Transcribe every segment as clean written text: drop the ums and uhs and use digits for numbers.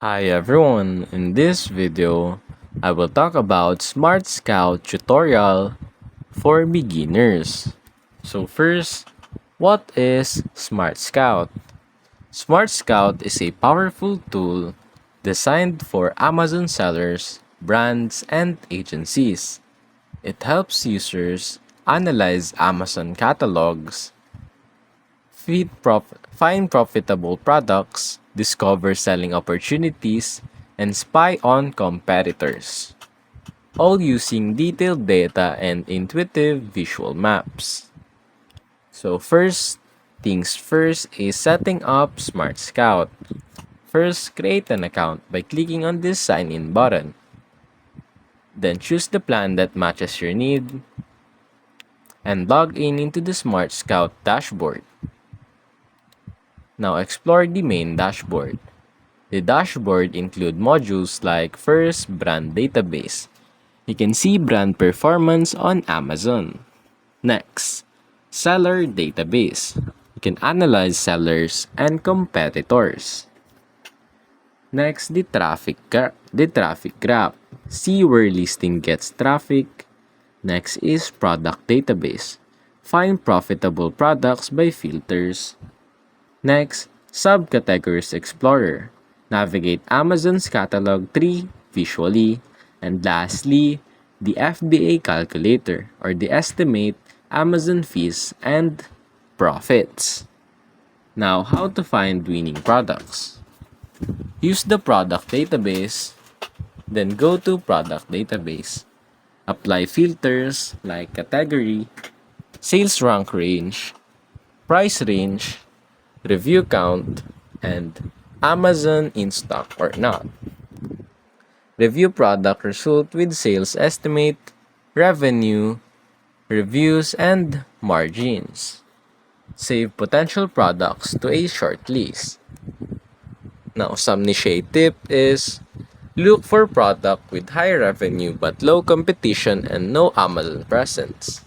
Hi everyone, in this video, I will talk about SmartScout tutorial for beginners. So first, what is SmartScout? SmartScout is a powerful tool designed for Amazon sellers, brands, and agencies. It helps users analyze Amazon catalogs, find profitable products, discover selling opportunities, and spy on competitors, all using detailed data and intuitive visual maps. So first things first is setting up SmartScout. First, create an account by clicking on this sign in button. Then choose the plan that matches your need and log in into the SmartScout dashboard. Now explore the main dashboard. The dashboard include modules like first, brand database. You can see brand performance on Amazon. Next, seller database. You can analyze sellers and competitors. Next, the traffic graph. See where listing gets traffic. Next is product database. Find profitable products by filters. Next, subcategories explorer. Navigate Amazon's catalog tree visually. And lastly, the FBA calculator or the estimate Amazon fees and profits. Now, how to find winning products? Use the product database, then go to product database. Apply filters like category, sales rank range, price range, review count, and Amazon in stock or not. Review product result with sales estimate, revenue, reviews, and margins. Save potential products to a short list. Now, some niche tip is look for product with high revenue but low competition and no Amazon presence.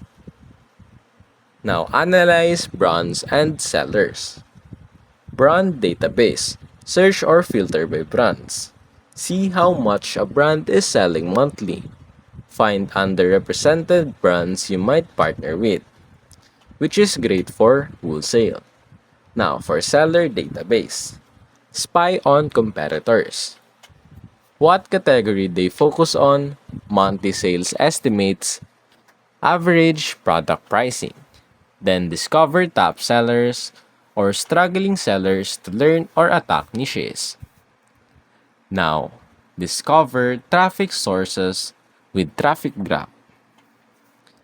Now, analyze brands and sellers. Brand database. Search or filter by brands. See how much a brand is selling monthly. Find underrepresented brands you might partner with, which is great for wholesale. Now, for seller database. Spy on competitors. What category they focus on, monthly sales estimates, average product pricing. Then discover top sellers or struggling sellers to learn or attack niches. Now, discover traffic sources with traffic graph.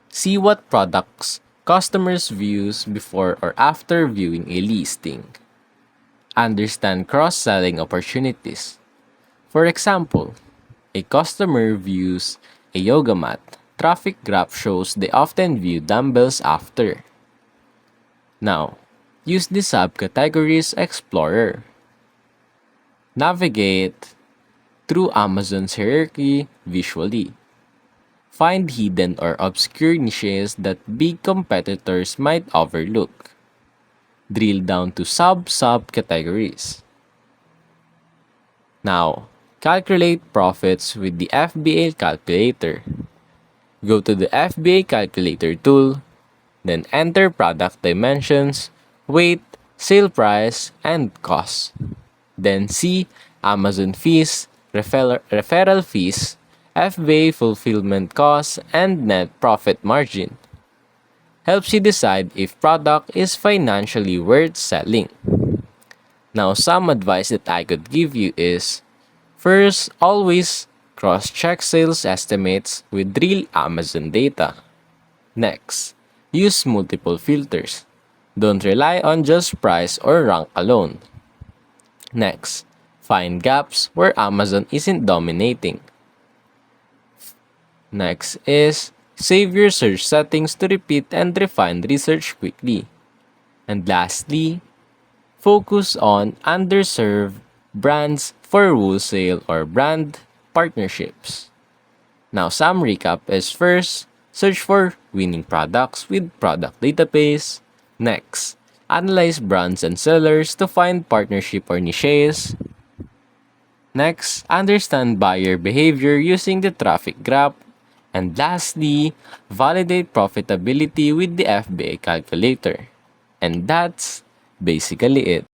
See what products customers views before or after viewing a listing. Understand cross-selling opportunities. For example, a customer views a yoga mat. Traffic graph shows they often view dumbbells after. Now, use the subcategories explorer. Navigate through Amazon's hierarchy visually. Find hidden or obscure niches that big competitors might overlook. Drill down to subcategories. Now, calculate profits with the FBA calculator. Go to the FBA calculator tool, then enter product dimensions, weight, sale price, and cost. Then see Amazon fees, referral fees, FBA fulfillment costs, and net profit margin. Helps you decide if product is financially worth selling. Now, some advice that I could give you is, first, always cross-check sales estimates with real Amazon data. Next, use multiple filters. Don't rely on just price or rank alone. Next, find gaps where Amazon isn't dominating. Next is, save your search settings to repeat and refine research quickly. And lastly, focus on underserved brands for wholesale or brand partnerships. Now, some recap is first, search for winning products with product database. Next, analyze brands and sellers to find partnership or niches. Next, understand buyer behavior using the traffic graph. And lastly, validate profitability with the FBA calculator. And that's basically it.